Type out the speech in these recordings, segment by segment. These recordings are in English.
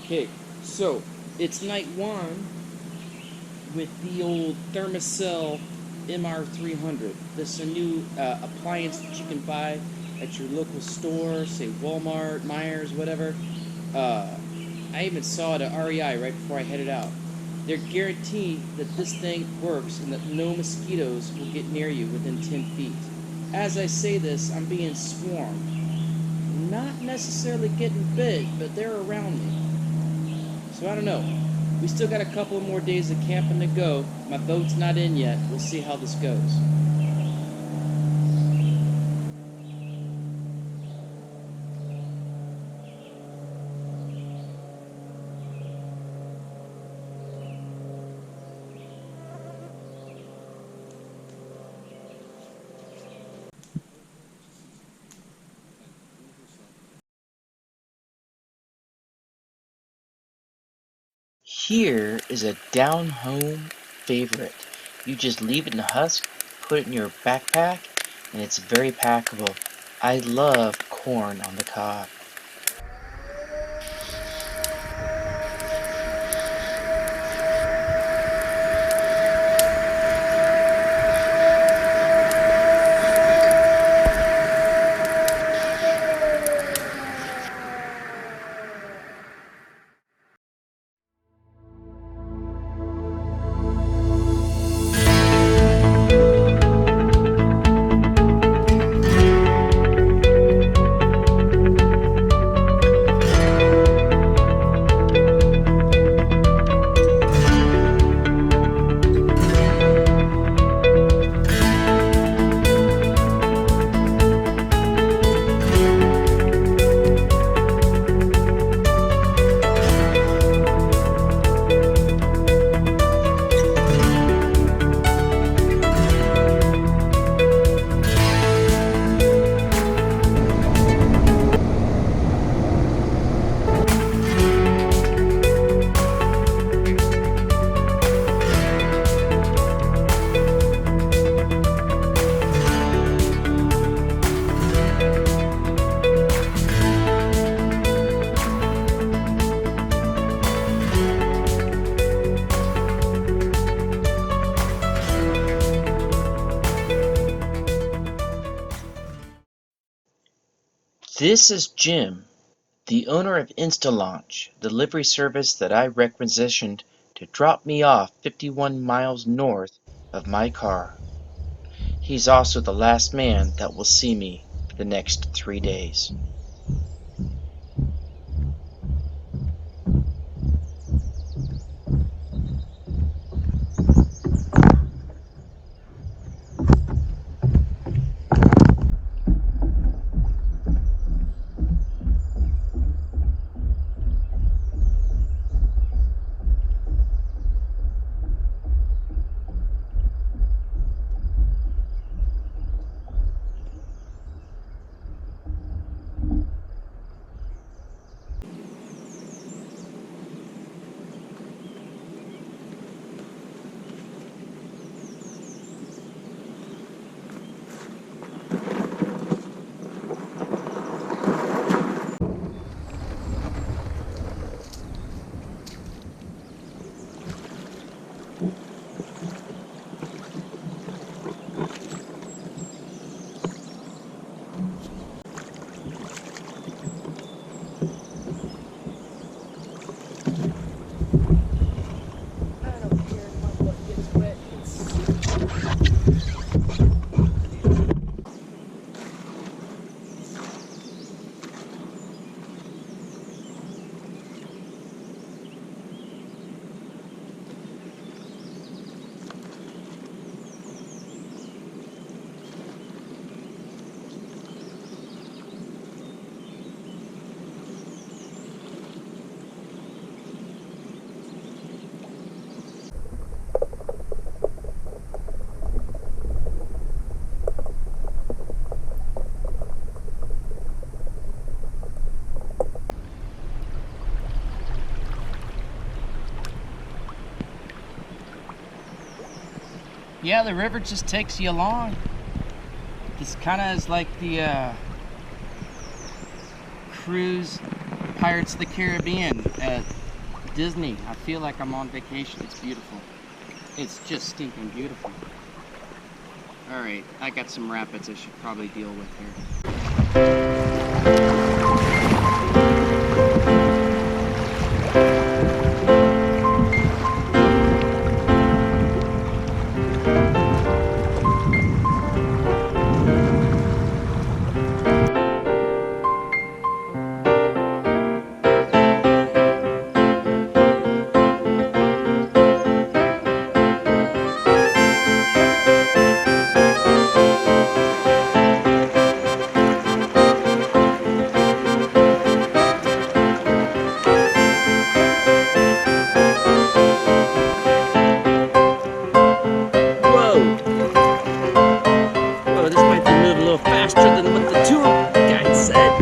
Okay, so it's night one with the old Thermacell MR300. This is a new appliance that you can buy at your local store, say Walmart, Myers, whatever. Uh, I even saw it at REI right before I headed out. They're guaranteed that this thing works and that no mosquitoes will get near you within 10 feet. As I say this, I'm being swarmed. Not necessarily getting bit, but they're around me. So I don't know. We still got a couple more days of camping to go. My boat's not in yet. We'll see how this goes. Here is a down-home favorite. You just leave it in the husk, put it in your backpack, and it's very packable. I love corn on the cob. This is Jim, the owner of InstaLaunch, the delivery service that I requisitioned to drop me off 51 miles north of my car. He's also the last man that will see me for the next 3 days. Yeah, the river just takes you along. This kind of is like the cruise Pirates of the Caribbean at Disney. I feel like I'm on vacation. It's beautiful. It's just stinking beautiful. Alright, I got some rapids I should probably deal with here. Faster than what the tour guide said.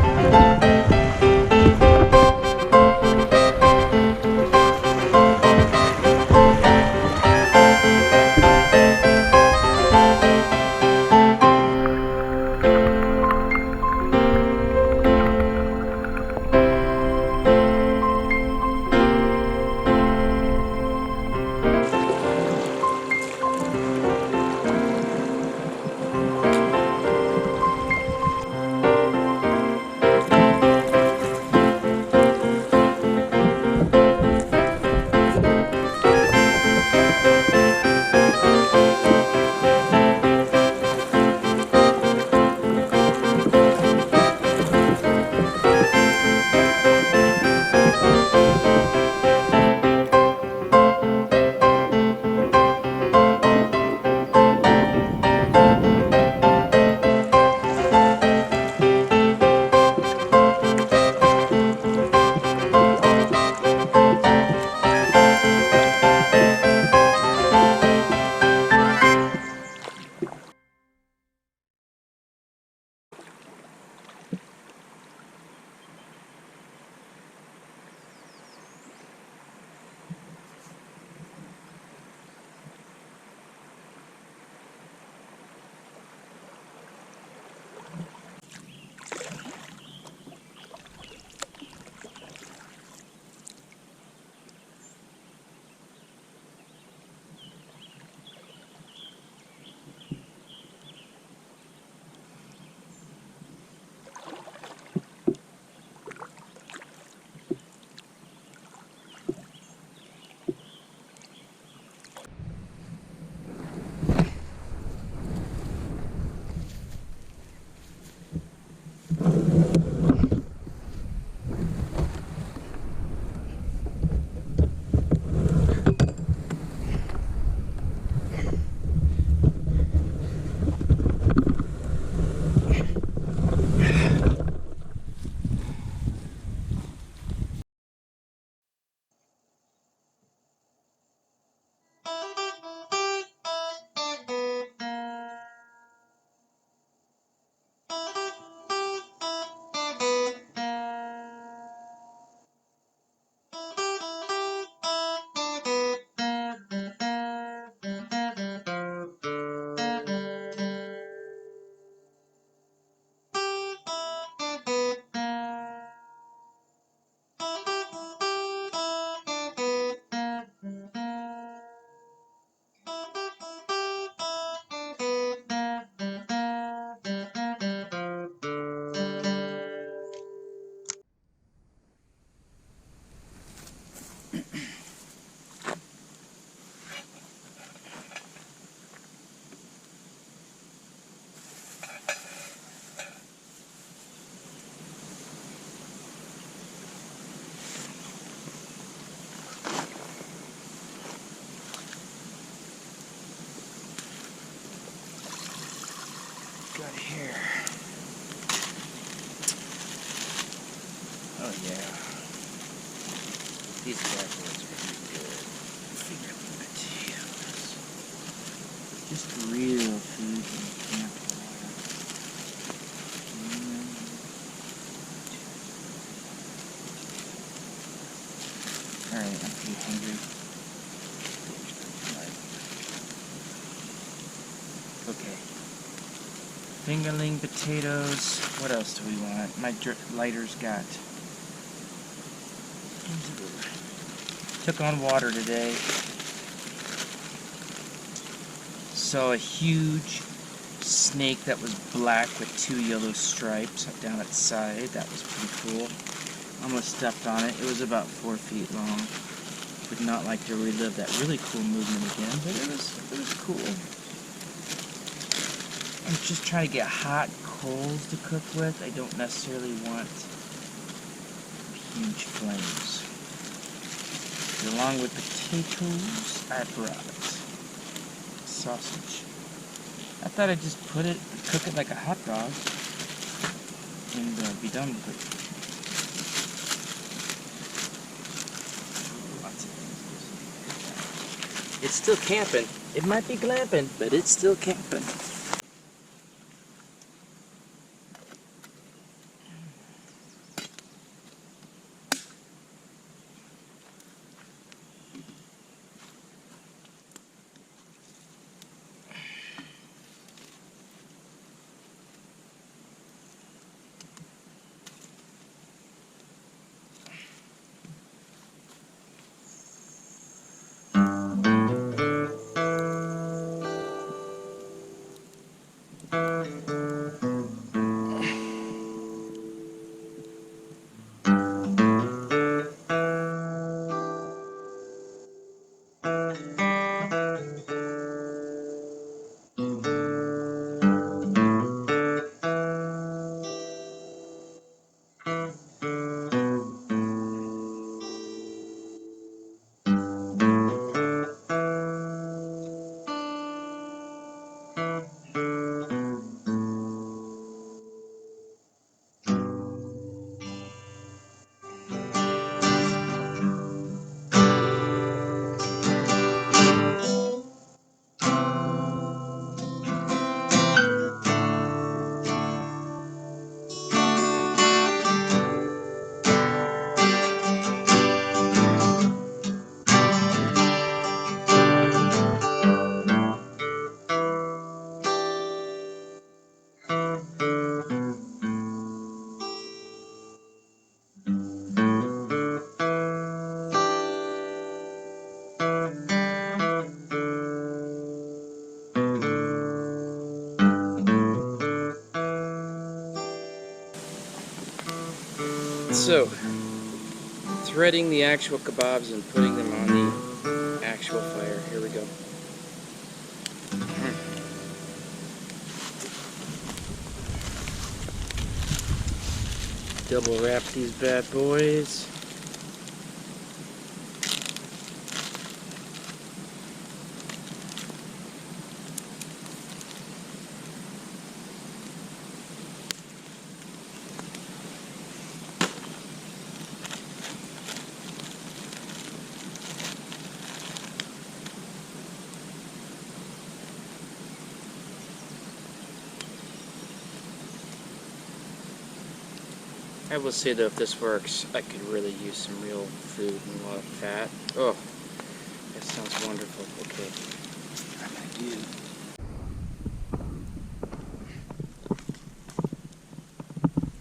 Got here. Oh yeah. These bad boys are pretty good. Finger potatoes. Just real food in the campfire. Alright, I'm pretty hungry. Okay. Fingerling potatoes. What else do we want? My lighter's got. Took on water today. Saw a huge snake that was black with 2 yellow stripes down its side. That was pretty cool. Almost stepped on it. It was about 4 feet long. Would not like to relive that really cool movement again, but it was cool. I'm just trying to get hot coals to cook with. I don't necessarily want huge flames. And along with potatoes, I brought sausage. I thought I'd just cook it like a hot dog, and be done with it. Lots of things. It's still camping. It might be glamping, but it's still camping. So, threading the actual kebabs and putting them on the actual fire. Here we go. Double wrap these bad boys. I will say though, if this works, I could really use some real food and a lot of fat. Oh, that sounds wonderful. Okay, I'm gonna do.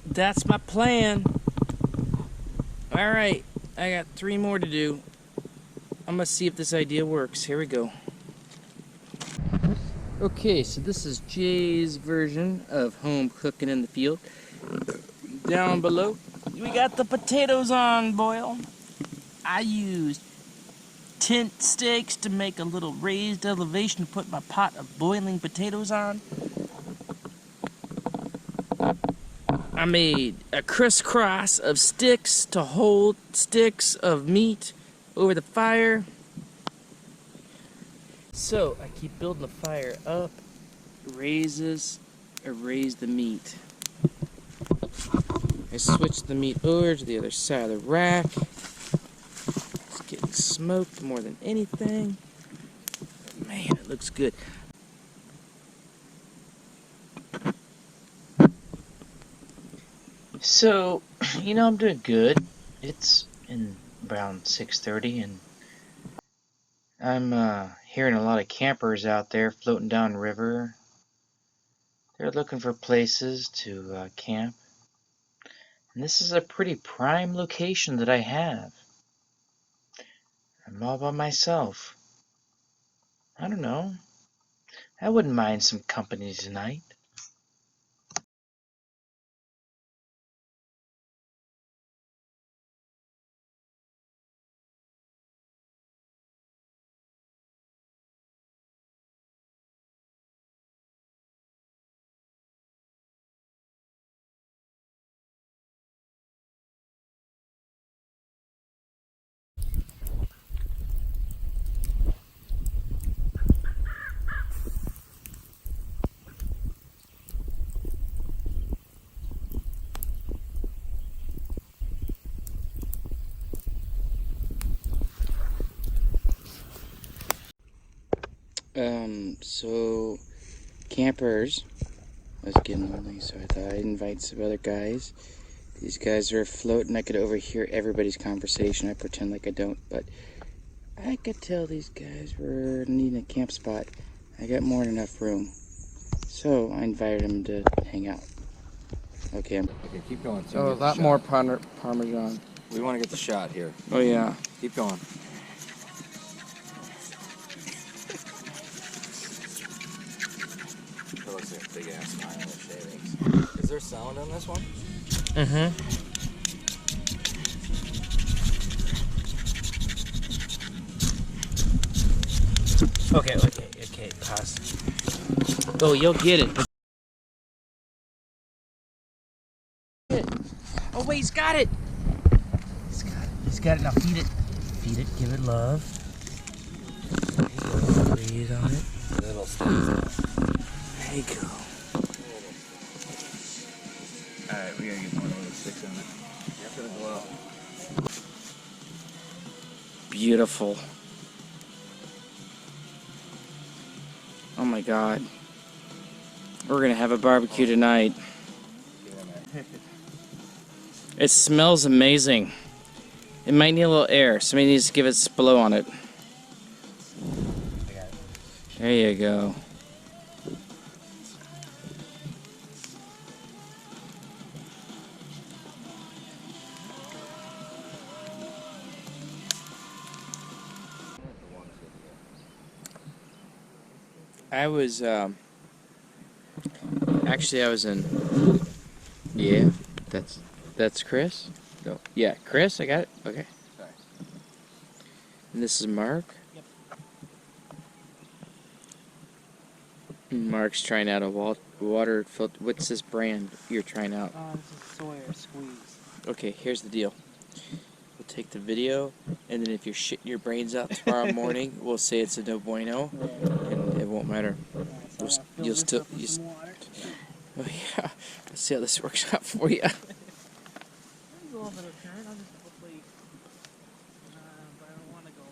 That's my plan. Alright, I got 3 more to do. I'm gonna see if this idea works. Here we go. Okay, so this is Jay's version of home cooking in the field. Down below, we got the potatoes on boil. I used tent stakes to make a little raised elevation to put my pot of boiling potatoes on. I made a crisscross of sticks to hold sticks of meat over the fire. So I keep building the fire up, raise the meat. I switched the meat over to the other side of the rack. It's getting smoked more than anything. Man, it looks good. So, I'm doing good. It's in around 6:30 and I'm hearing a lot of campers out there floating down the river. They're looking for places to camp. And this is a pretty prime location that I have. I'm all by myself. I don't know. I wouldn't mind some company tonight. So campers, I was getting lonely, so I thought I'd invite some other guys. These guys are afloat, and I could overhear everybody's conversation. I pretend like I don't, but I could tell these guys were needing a camp spot. I got more than enough room, so I invited them to hang out. Okay. Okay, keep going. So Oh, a lot more Parmesan. We want to get the shot here. Oh yeah. Keep going. That looks like a big ass pile of shavings. Is there sound on this one? Mm-hmm. Okay, pause. Oh, you'll get it. Oh wait, he's got it! He's got it, now feed it. Feed it, give it love. There you go, breathe on it. Little steps. There you go. Alright, we gotta get more little sticks on it. After the glow. Beautiful. Oh my god. We're gonna have a barbecue tonight. It smells amazing. It might need a little air. Somebody needs to give it a blow on it. There you go. I was actually I was in. Yeah, that's Chris. No. Yeah, Chris. I got it. Okay. Sorry. And this is Mark. Yep. Mark's trying out a water filter. What's this brand you're trying out? This is Sawyer Squeeze. Okay, here's the deal. We'll take the video, and then if you're shitting your brains out tomorrow morning, we'll say it's a no bueno, and it won't matter. You'll still. Oh yeah. Let's see how this works out for you. There's a little bit of current. I'll just hopefully. But I don't want to go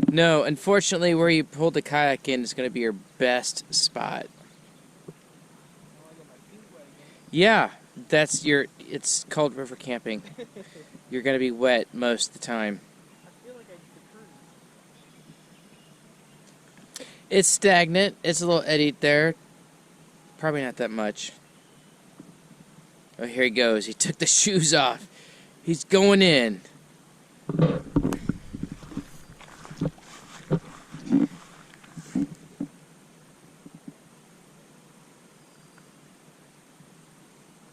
there. No, unfortunately, where you pulled the kayak in is going to be your best spot. Yeah, that's your. It's called river camping. You're going to be wet most of the time. I feel like I could. It's stagnant. It's a little eddied there. Probably not that much. Oh, here he goes. He took the shoes off. He's going in.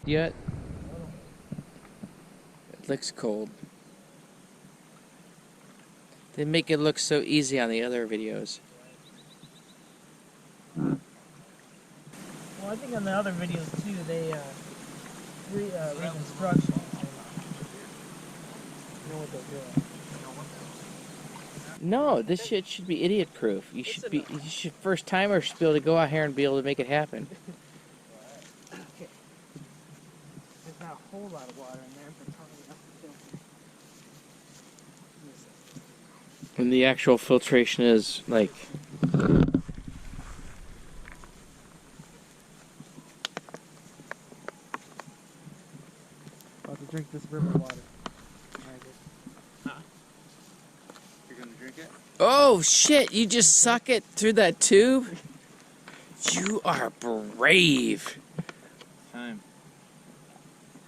Yet. It looks cold. They make it look so easy on the other videos. Well, I think on the other videos too, they reconstruction. You know what they're doing. No, this shit should be idiot proof. You should first timers should be able to go out here and be able to make it happen. Okay. There's not a whole lot of water in there, but probably enough to filter. And the actual filtration is like About to drink this river water. You're gonna drink it? oh shit, you just suck it through that tube? You are brave. Time.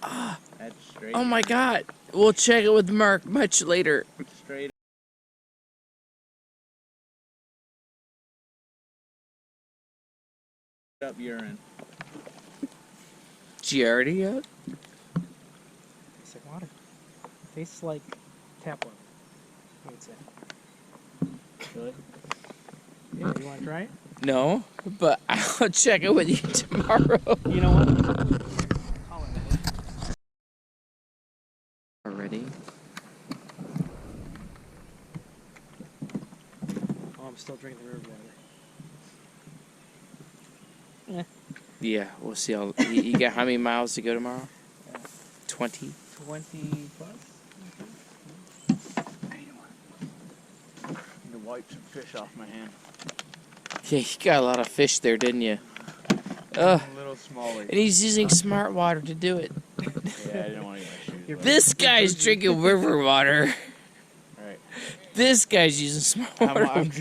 That's straight. Oh my God. We'll check it with Mark much later. Straight up urine. Did you already yet? Tastes like water. Tastes like tap water, I would say. Really? Yeah, you want to try it? No, but I'll check it with you tomorrow. You know what? Call it a day. Already? Oh, I'm still drinking the river water. Yeah, we'll see. You got how many miles to go tomorrow? 20? 20 plus? I need to wipe some fish off my hand. Yeah, you got a lot of fish there, didn't you? Ugh. A little smaller. And he's using smart water to do it. Yeah, I didn't want to get my shoes wet. This guy's drinking river water. Right. This guy's using smart water. I'm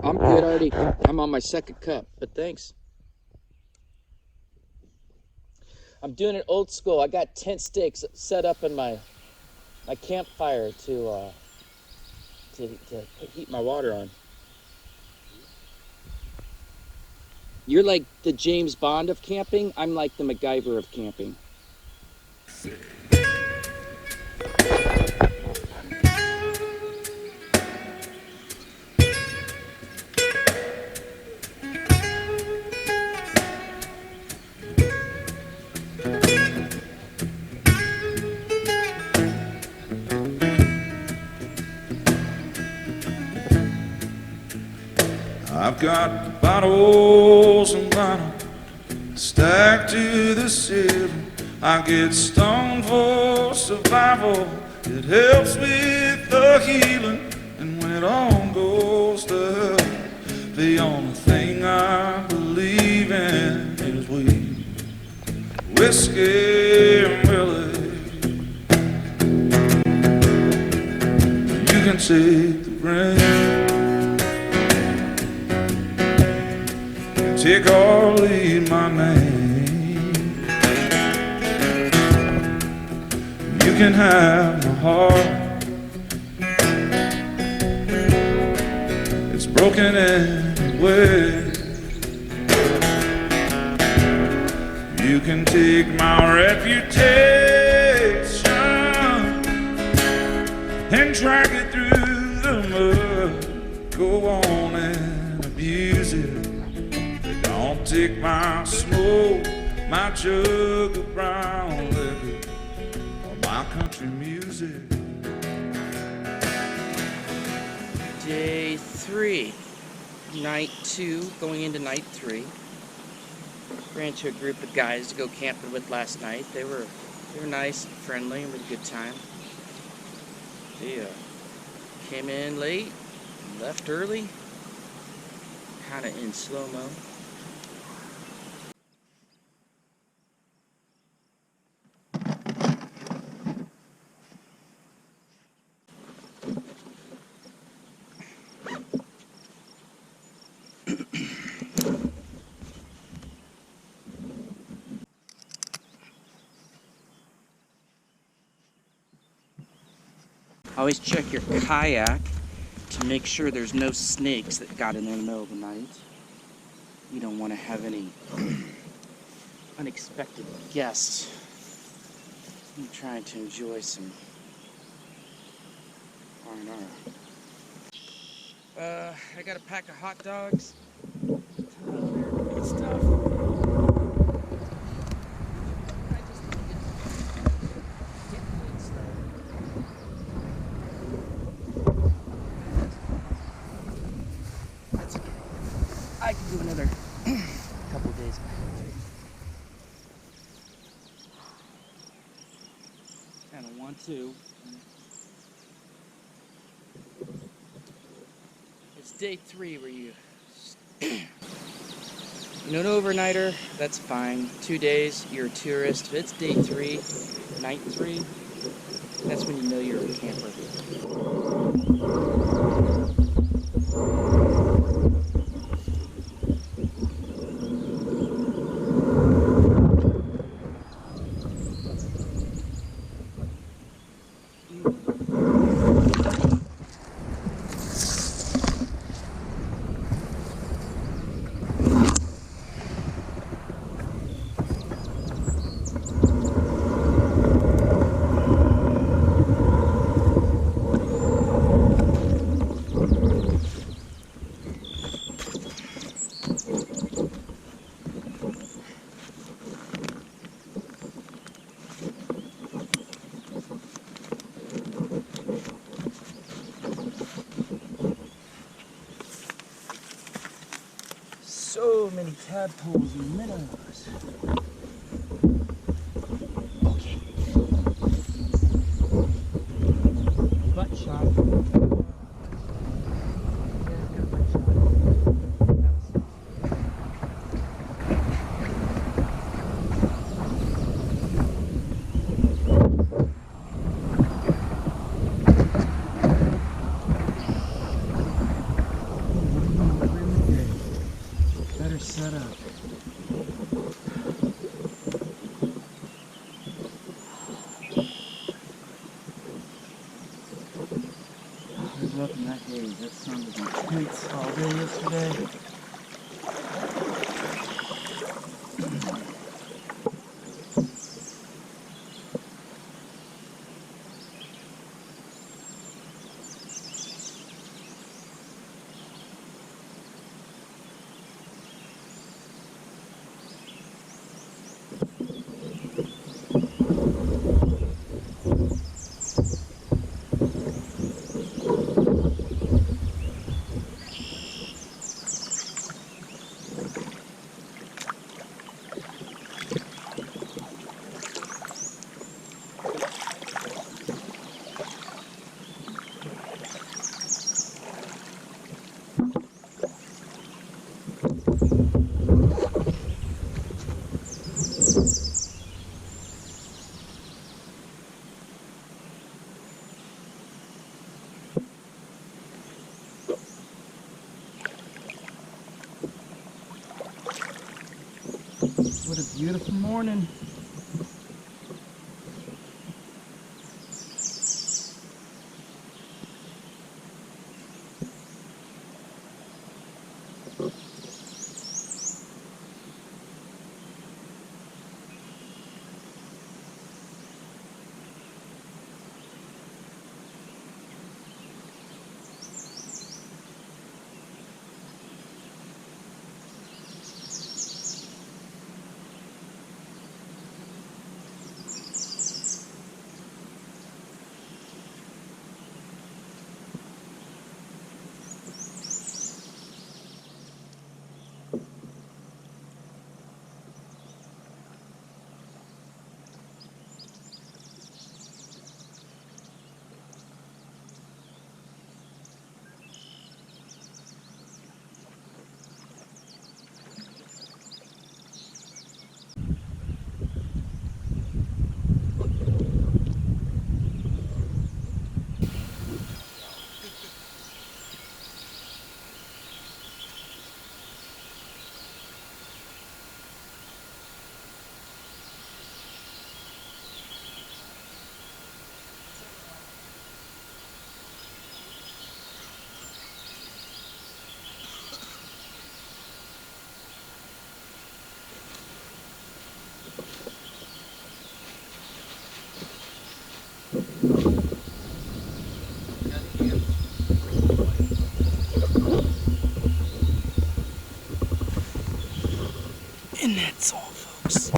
I'm good already. I'm on my second cup, but thanks. I'm doing it old school. I got tent stakes set up in my campfire to heat my water on. You're like the James Bond of camping. I'm like the MacGyver of camping. I've got bottles and bottles stacked to the ceiling. I get stoned for survival It helps with the healing, and when it all goes to hell, the only thing I believe in is weed, whiskey and Willie. You can take the rain, take or leave my name. You can have my heart, it's broken anyway. You can take my reputation and drag it through the mud. Go on and abuse it. Don't take my smoke, my jug of brown liquor, or my country music. Day 3, night 2, going into night 3. Ran into a group of guys to go camping with last night. They were nice and friendly and had a good time. They came in late, left early, kind of in slow-mo. Always check your kayak to make sure there's no snakes that got in there in the middle of the night. You don't want to have any unexpected guests. I'm trying to enjoy some R&R. I got a pack of hot dogs. Ton of American stuff. I just want to get food stuff. That's okay. I can do another couple days. Kind of want to. It's day 3 where you you're an overnighter, that's fine. 2 days, you're a tourist. If it's day 3, night 3, that's when you know you're a camper. So many tadpoles and minnows. Okay. Butt shot. Better set up. There's nothing that haze. That sun was intense all day yesterday. What a beautiful morning. And that's all, folks.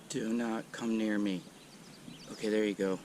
Do not come near me. Okay, there you go.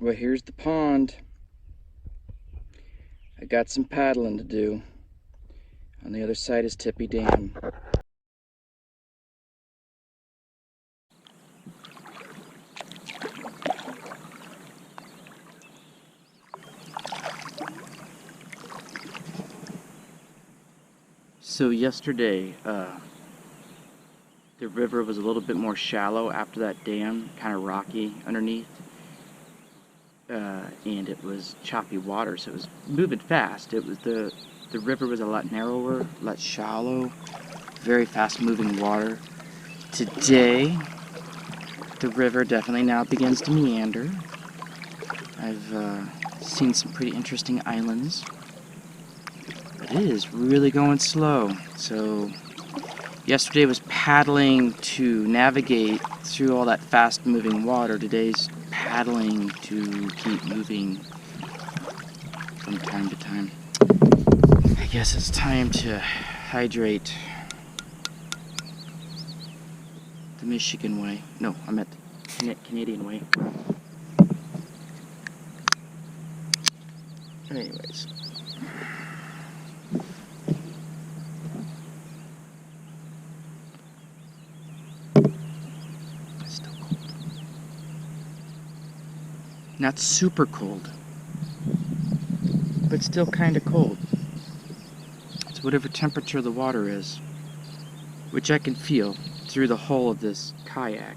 Well, here's the pond. I got some paddling to do. On the other side is Tippy Dam. So yesterday, the river was a little bit more shallow after that dam, kind of rocky underneath. And it was choppy water, so it was moving fast. It was the river was a lot narrower, a lot shallow, very fast moving water. Today, the river definitely now begins to meander. I've seen some pretty interesting islands, but it is really going slow. So yesterday was paddling to navigate through all that fast moving water. Today's paddling to keep moving from time to time. I guess it's time to hydrate the Michigan way. No, I meant Canadian way. Anyways. It's still cold. Not super cold, but still kind of cold. It's whatever temperature the water is, which I can feel through the hull of this kayak.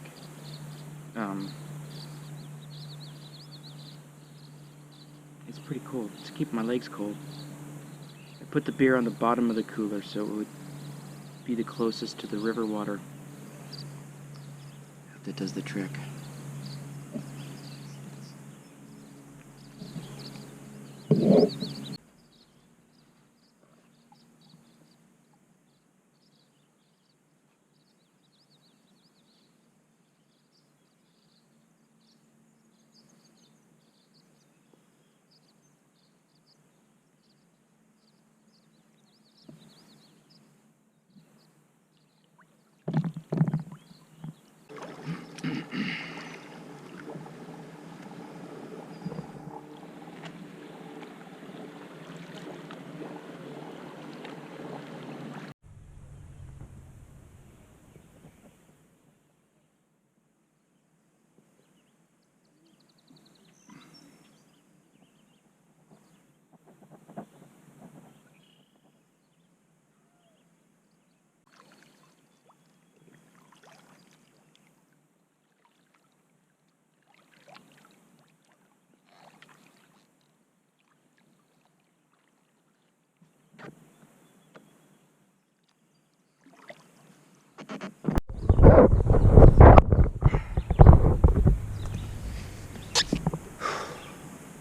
It's pretty cold. It's keeping my legs cold. I put the beer on the bottom of the cooler so it would be the closest to the river water. Hope that does the trick.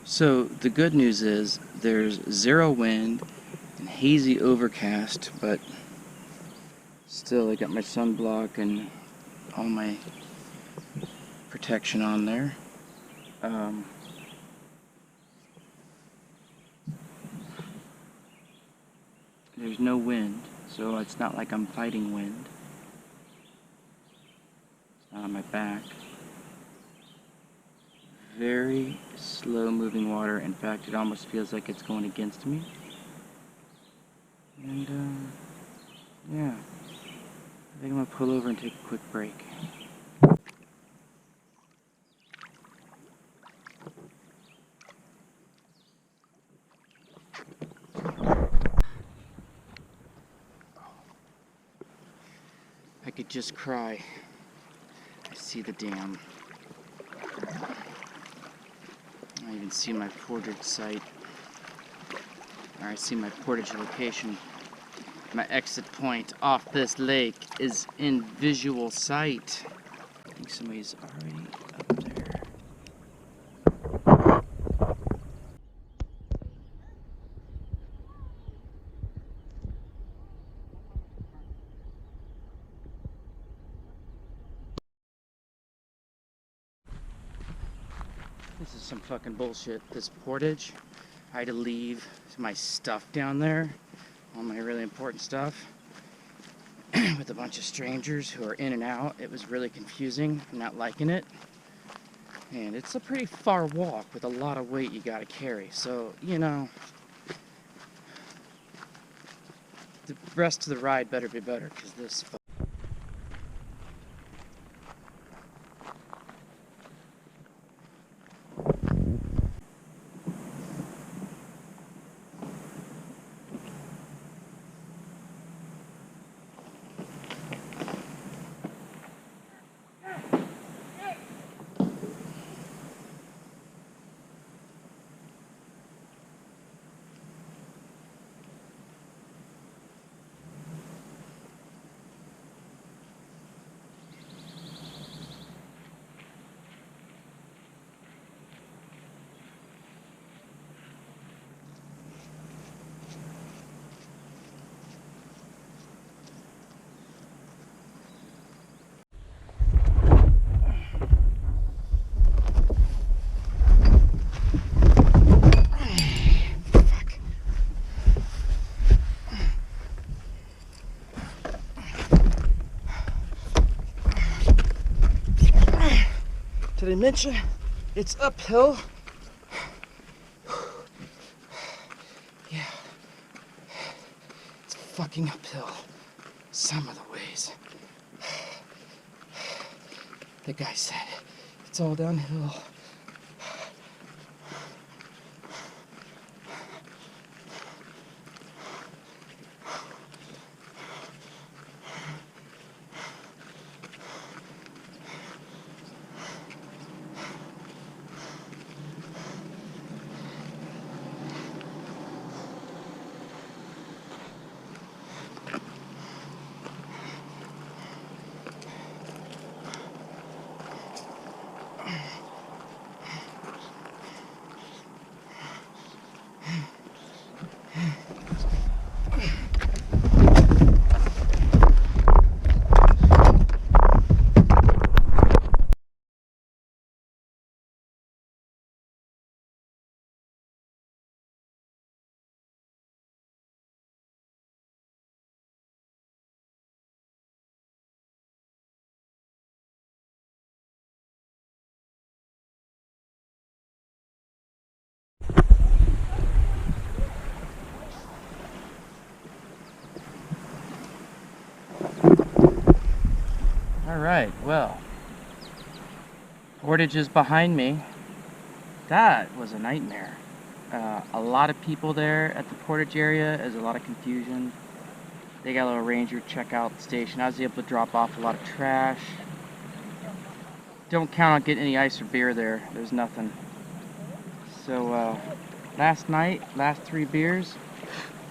So the good news is there's zero wind and hazy overcast, but still I got my sunblock and all my protection on there. There's no wind, so it's not like I'm fighting wind. It's not on my back. Very slow moving water. In fact, it almost feels like it's going against me. And yeah, I think I'm gonna pull over and take a quick break. I could just cry. I see the dam. I even see my portage site. Or I see my portage location. My exit point off this lake is in visual sight. I think somebody's already up there. This is some fucking bullshit. This portage, I had to leave my stuff down there, all my really important stuff, with a bunch of strangers who are in and out. It was really confusing. I'm not liking it. And it's a pretty far walk with a lot of weight you gotta carry. So, you know, the rest of the ride better be better, because this. Did I mention it's uphill? Yeah, it's fucking uphill some of the ways. The guy said it's all downhill. Alright, well, Portage is behind me. That was a nightmare. A lot of people there at the Portage area. There's a lot of confusion. They got a little ranger checkout station. I was able to drop off a lot of trash. Don't count on getting any ice or beer there. There's nothing. So, last night, last 3 beers.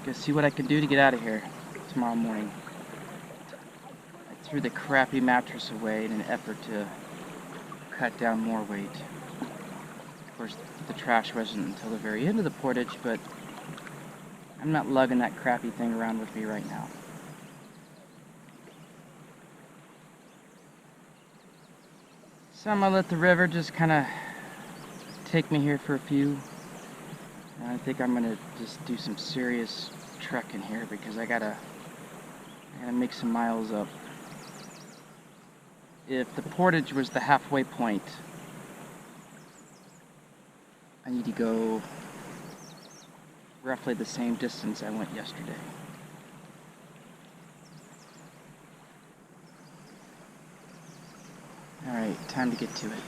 Gonna see what I can do to get out of here tomorrow morning. Threw the crappy mattress away in an effort to cut down more weight. Of course, the trash wasn't until the very end of the portage, but I'm not lugging that crappy thing around with me right now. So I'm gonna let the river just kind of take me here for a few. And I think I'm gonna just do some serious trekking here because I gotta make some miles up. If the portage was the halfway point, I need to go roughly the same distance I went yesterday. Alright, time to get to it.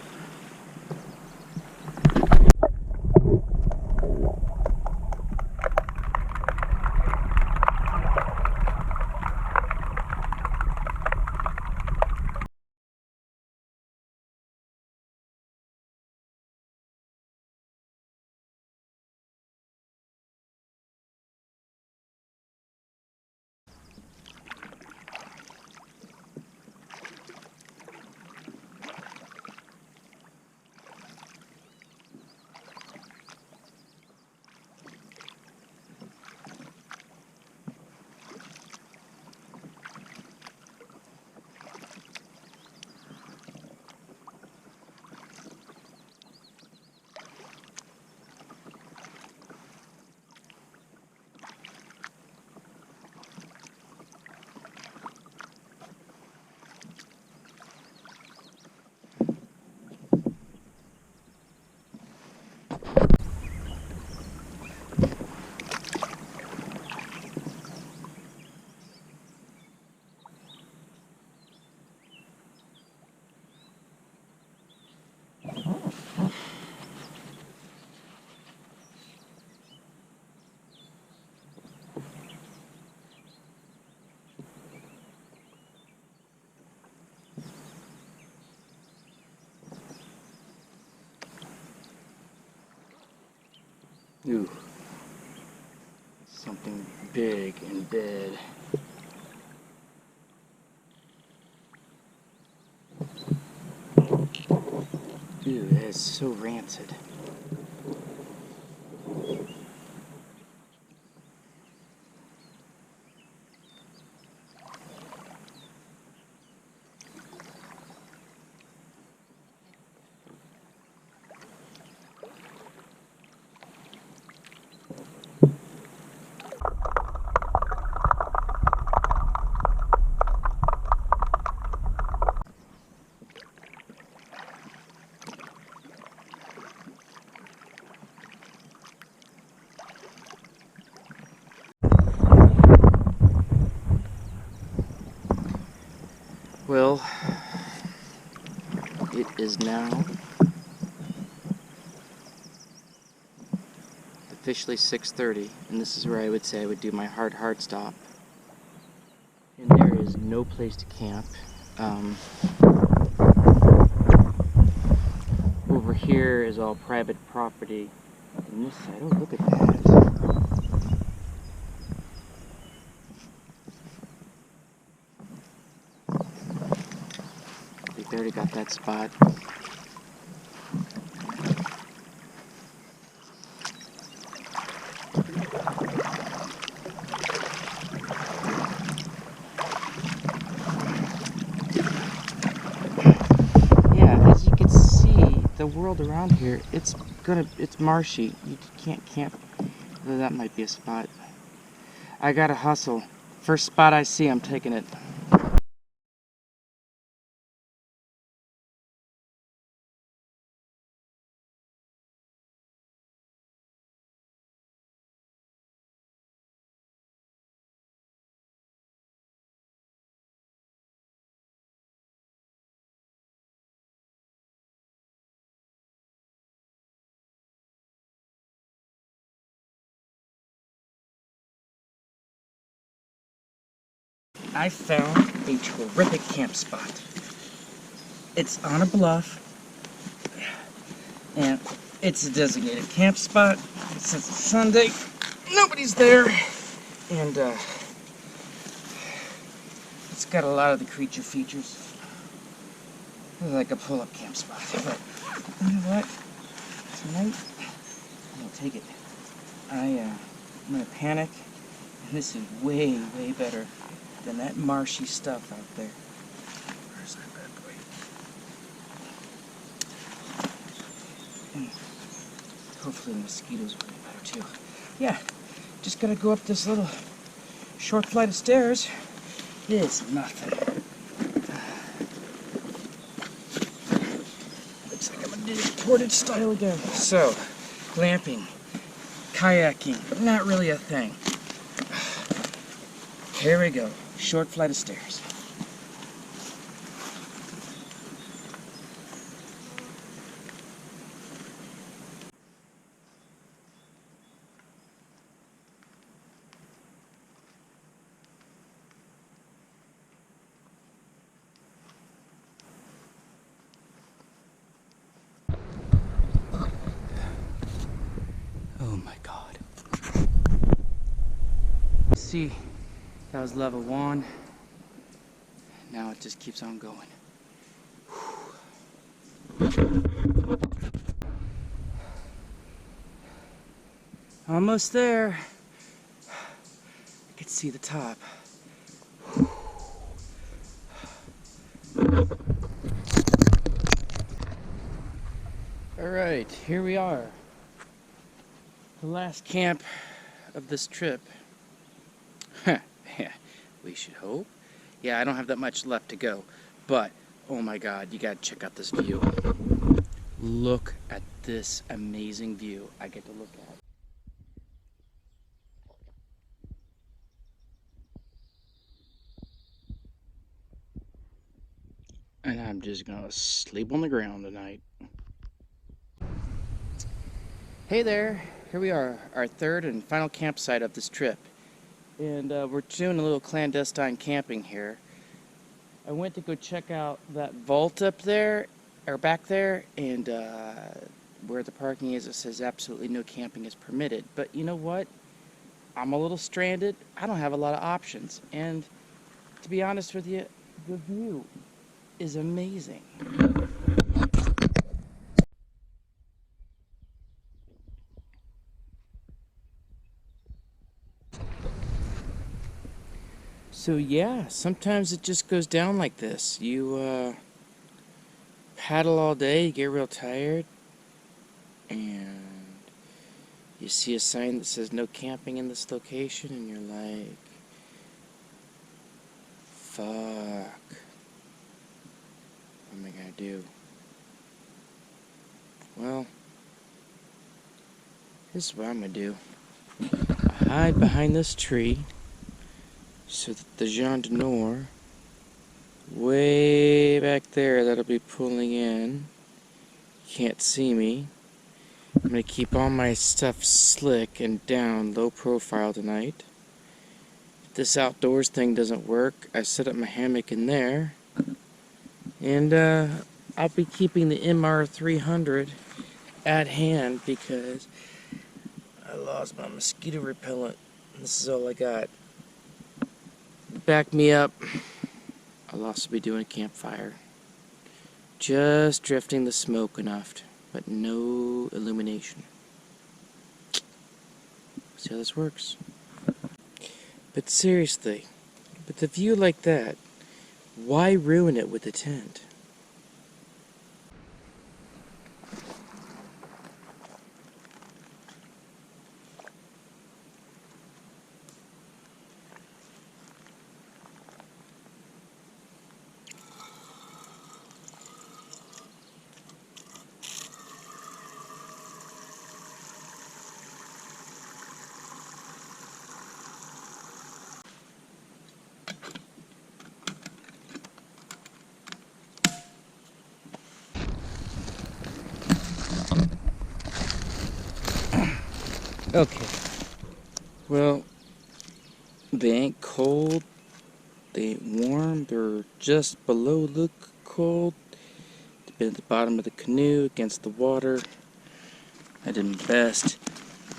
Ooh. Something big and dead. Ew, that is so rancid. Well, it is now officially 6:30, and this is where I would say I would do my hard stop. And there is no place to camp. Over here is all private property. And this side, oh, look at that. I think they already got that spot. Yeah, as you can see, the world around here, it's marshy. You can't camp. Although that might be a spot. I gotta hustle. First spot I see, I'm taking it. I found a terrific camp spot. It's on a bluff, and it's a designated camp spot. Since it's Sunday, nobody's there, and it's got a lot of the creature features. It's like a pull-up camp spot. But you know what? Tonight, I'm gonna take it. I'm gonna panic, and this is way better than that marshy stuff out there. Where's that bad boy? And hopefully the mosquitoes will be better too. Yeah, just gotta go up this little short flight of stairs. It's nothing. Looks like I'm gonna do this portage style again. So, glamping, kayaking, not really a thing. Here we go. Short flight of stairs. Oh my God. See, that was level 1. Now it just keeps on going. Almost there. I can see the top. All right, here we are. The last camp of this trip. Yeah, we should hope. Yeah, I don't have that much left to go, but oh my God, you gotta check out this view. Look at this amazing view I get to look at. And I'm just gonna sleep on the ground tonight. Hey there, here we are, our third and final campsite of this trip. And we're doing a little clandestine camping here. I went to go check out that vault up there, or back there, and where the parking is, it says absolutely no camping is permitted. But you know what? I'm a little stranded. I don't have a lot of options. And to be honest with you, the view is amazing. So yeah, sometimes it just goes down like this. You paddle all day, you get real tired, and you see a sign that says no camping in this location, and you're like, fuck, what am I gonna do? Well, this is what I'm gonna do. I hide behind this tree so that the Jean de Nord, way back there, that'll be pulling in, can't see me. I'm gonna keep all my stuff slick and down, low profile tonight. If this outdoors thing doesn't work, I set up my hammock in there, and I'll be keeping the MR300 at hand because I lost my mosquito repellent. This is all I got. Back me up. I'll also be doing a campfire. Just drifting the smoke enough, but no illumination. See how this works. But seriously, with a view like that, why ruin it with a tent? Okay. Well, they ain't cold, they ain't warm, they're just below look cold. They've been at the bottom of the canoe against the water. I did my best.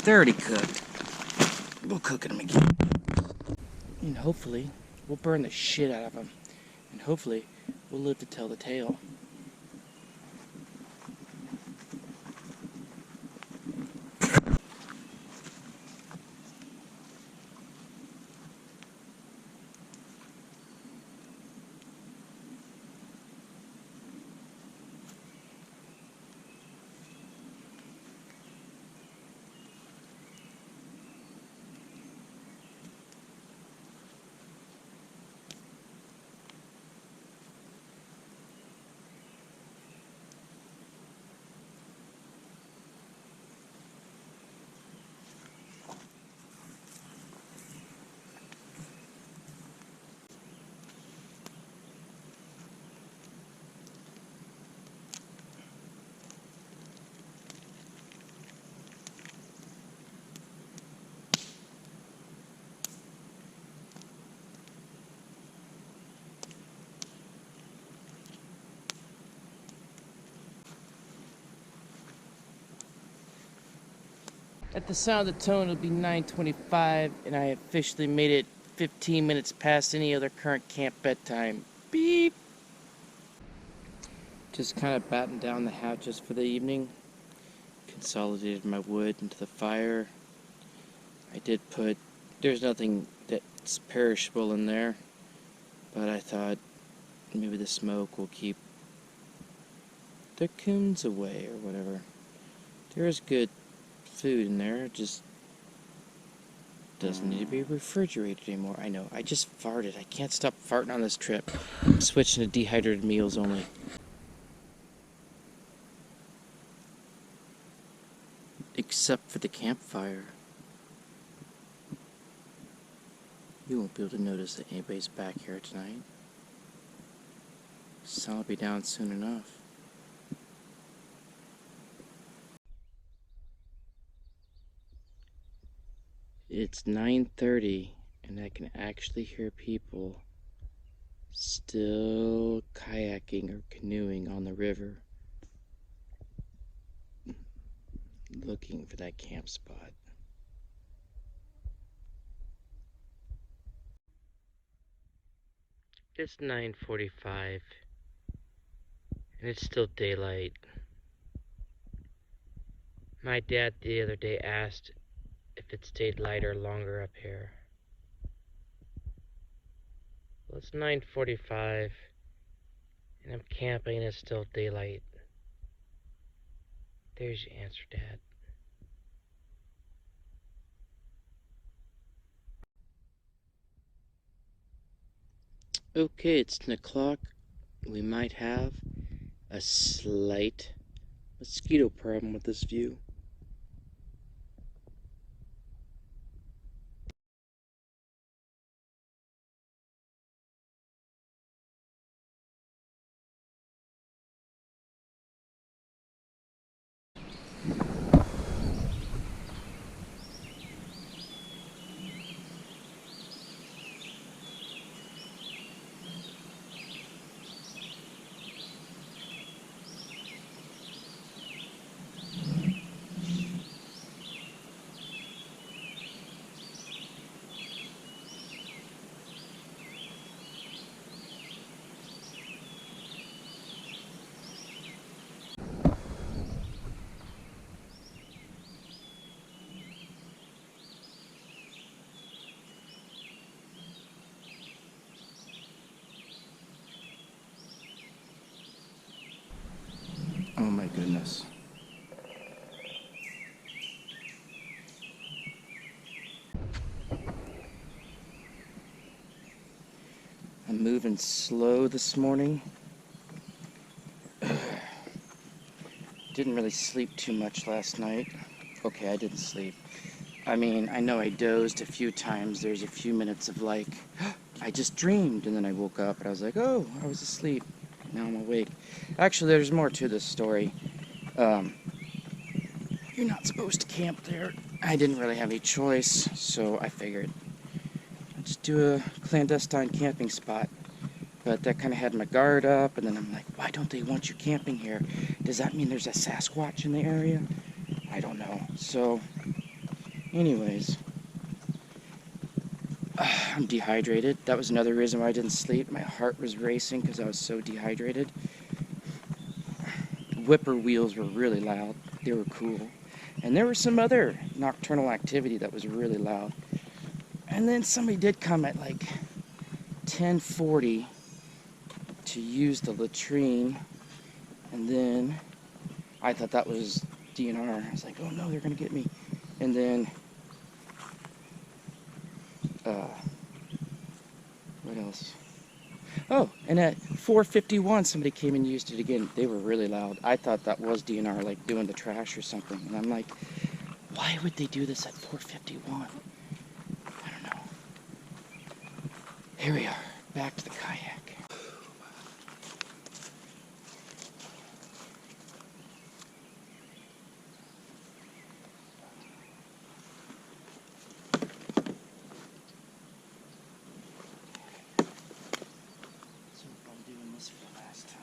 They're already cooked. We'll cook them again. And hopefully, we'll burn the shit out of them. And hopefully, we'll live to tell the tale. At the sound of the tone, it'll be 9:25, and I officially made it 15 minutes past any other current camp bedtime. Beep! Just kind of battened down the hatches for the evening. Consolidated my wood into the fire. I did put... There's nothing that's perishable in there, but I thought maybe the smoke will keep the coons away or whatever. There is good food in there, it just doesn't need to be refrigerated anymore. I know, I just farted. I can't stop farting on this trip. I'm switching to dehydrated meals only. Except for the campfire. You won't be able to notice that anybody's back here tonight. Sun will be down soon enough. It's 9:30, and I can actually hear people still kayaking or canoeing on the river. looking for that camp spot. It's 9:45 and it's still daylight. My dad the other day asked if it stayed lighter longer up here. Well, it's 9:45 and I'm camping and it's still daylight. There's your answer, Dad. Okay, it's 10 o'clock. We might have a slight mosquito problem with this view. Oh my goodness. I'm moving slow this morning. Didn't really sleep too much last night. Okay, I didn't sleep. I mean, I know I dozed a few times. There's a few minutes of like, I just dreamed, and then I woke up and I was like, oh, I was asleep. Now I'm awake. Actually, there's more to this story. You're not supposed to camp there. I didn't really have any choice, so I figured I'd just do a clandestine camping spot. But that kind of had my guard up, and then I'm like, why don't they want you camping here? Does that mean there's a Sasquatch in the area? I don't know. So, anyways, I'm dehydrated. That was another reason why I didn't sleep. My heart was racing because I was so dehydrated. Whippoorwills were really loud. They were cool. And there was some other nocturnal activity that was really loud. And then somebody did come at like 10:40 to use the latrine. And then I thought that was DNR. I was like, oh no, they're going to get me. And then, what else? Oh, and at 4:51, somebody came and used it again. They were really loud. I thought that was DNR, like doing the trash or something. And I'm like, why would they do this at 4:51? I don't know. Here we are, back to the kayak. So if I'm doing this for the last time.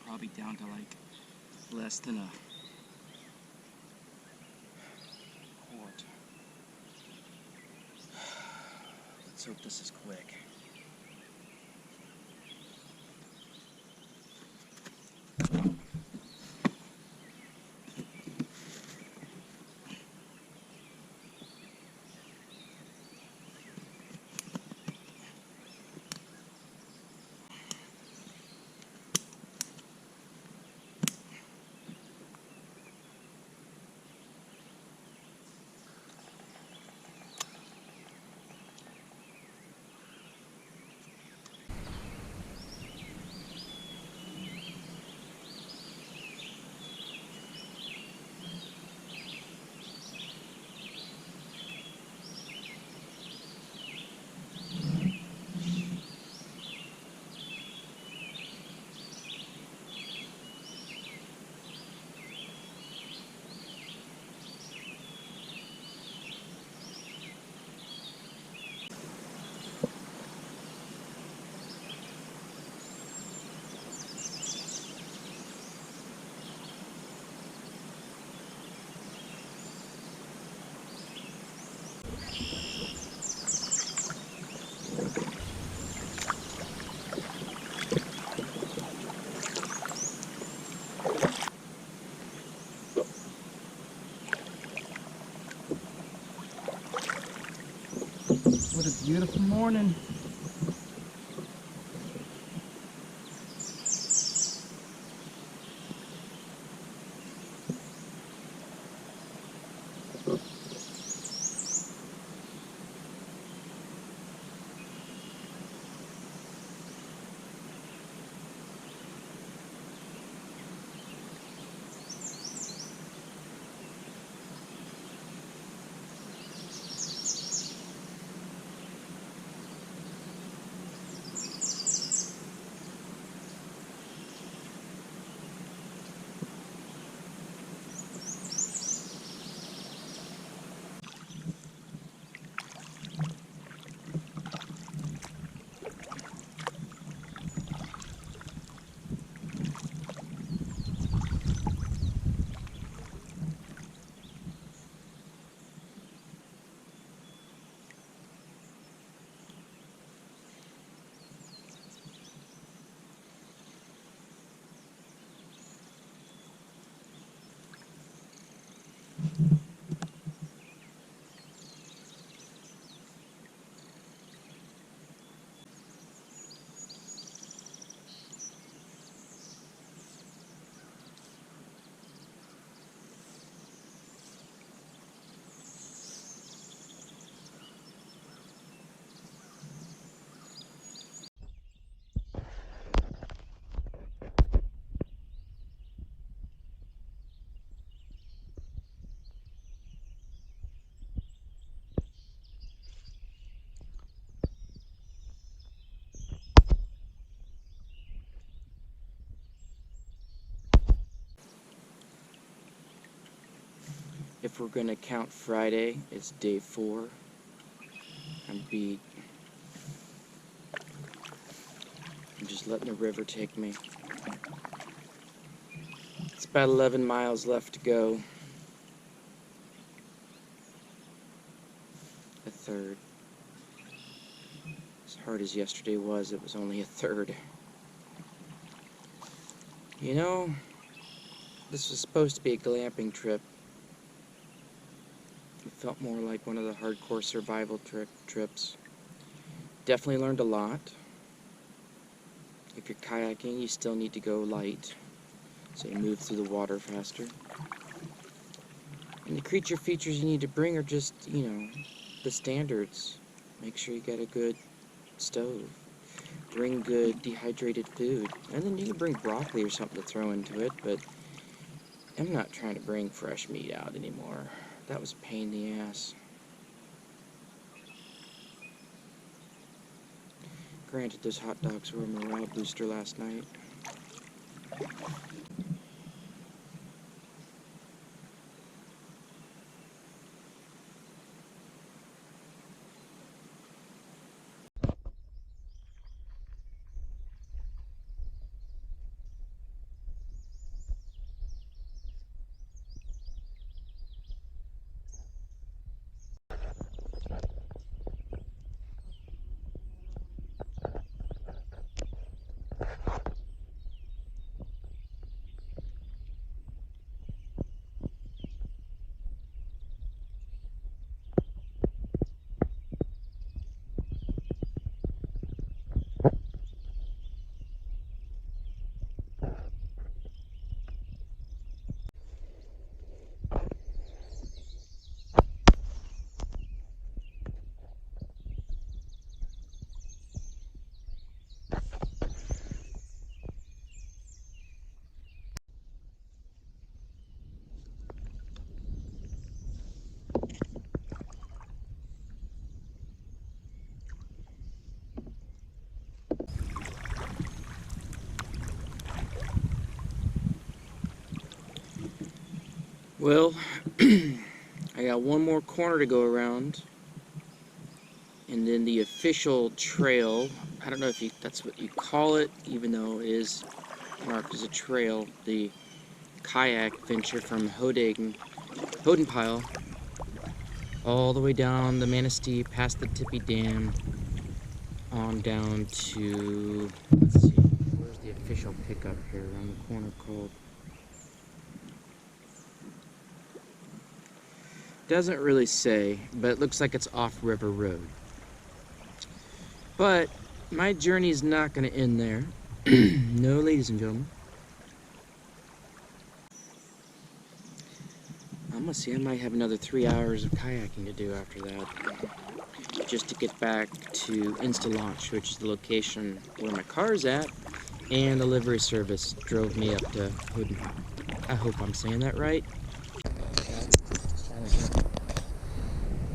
Probably down to like less than a quart. Let's hope this is quick. What a beautiful morning. If we're gonna count Friday, it's day 4. I'm beat. I'm just letting the river take me. It's about 11 miles left to go. A third. As hard as yesterday was, it was only a third. You know, this was supposed to be a glamping trip. It felt more like one of the hardcore survival trips. Definitely learned a lot. If you're kayaking, you still need to go light, so you move through the water faster. And the creature features you need to bring are just, you know, the standards. Make sure you get a good stove. Bring good dehydrated food. And then you can bring broccoli or something to throw into it, but I'm not trying to bring fresh meat out anymore. That was a pain in the ass. Granted, those hot dogs were a morale booster last night. Well, I got one more corner to go around, and then the official trail, I don't know if that's what you call it, even though it is marked as a trail, the kayak venture from Hodenpile all the way down the Manistee, past the Tippy Dam, on down to, let's see, where's the official pickup here around the corner called? Doesn't really say, but it looks like it's off River Road. But my journey is not going to end there. No, ladies and gentlemen. I'm going to see, I might have another 3 hours of kayaking to do after that. Just to get back to Instalaunch, which is the location where my car's at, and the livery service drove me up to Hood. I hope I'm saying that right.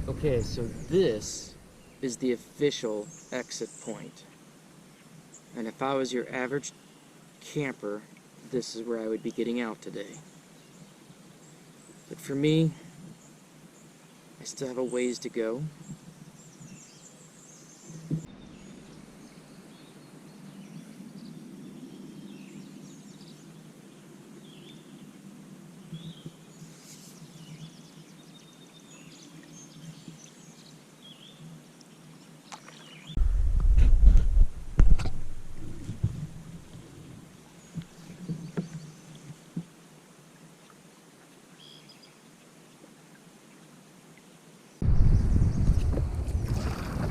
Okay, so this is the official exit point. And if I was your average camper, this is where I would be getting out today. But for me, I still have a ways to go.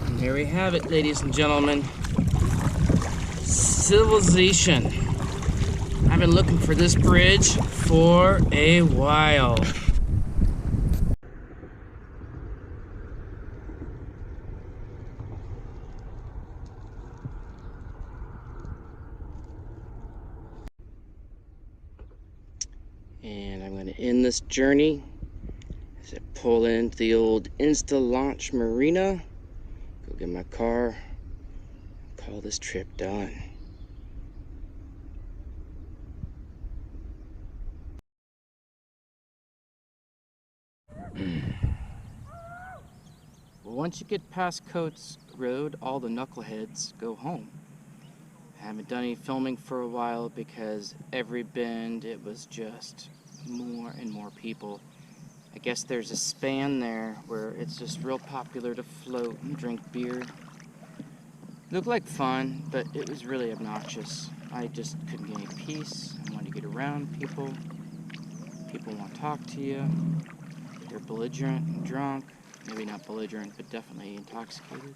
And here we have it, ladies and gentlemen. Civilization. I've been looking for this bridge for a while. And I'm going to end this journey as I pull into the old Instalaunch Marina, go get my car, call this trip done. Well, once you get past Coates Road, all the knuckleheads go home. I haven't done any filming for a while because every bend it was just more and more people. I guess there's a span there where it's just real popular to float and drink beer. Looked like fun, but it was really obnoxious. I just couldn't get any peace. I wanted to get around people. People want to talk to you. They're belligerent and drunk. Maybe not belligerent, but definitely intoxicated.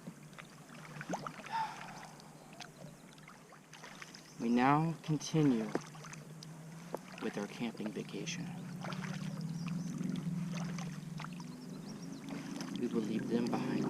We now continue with our camping vacation. We will leave them behind.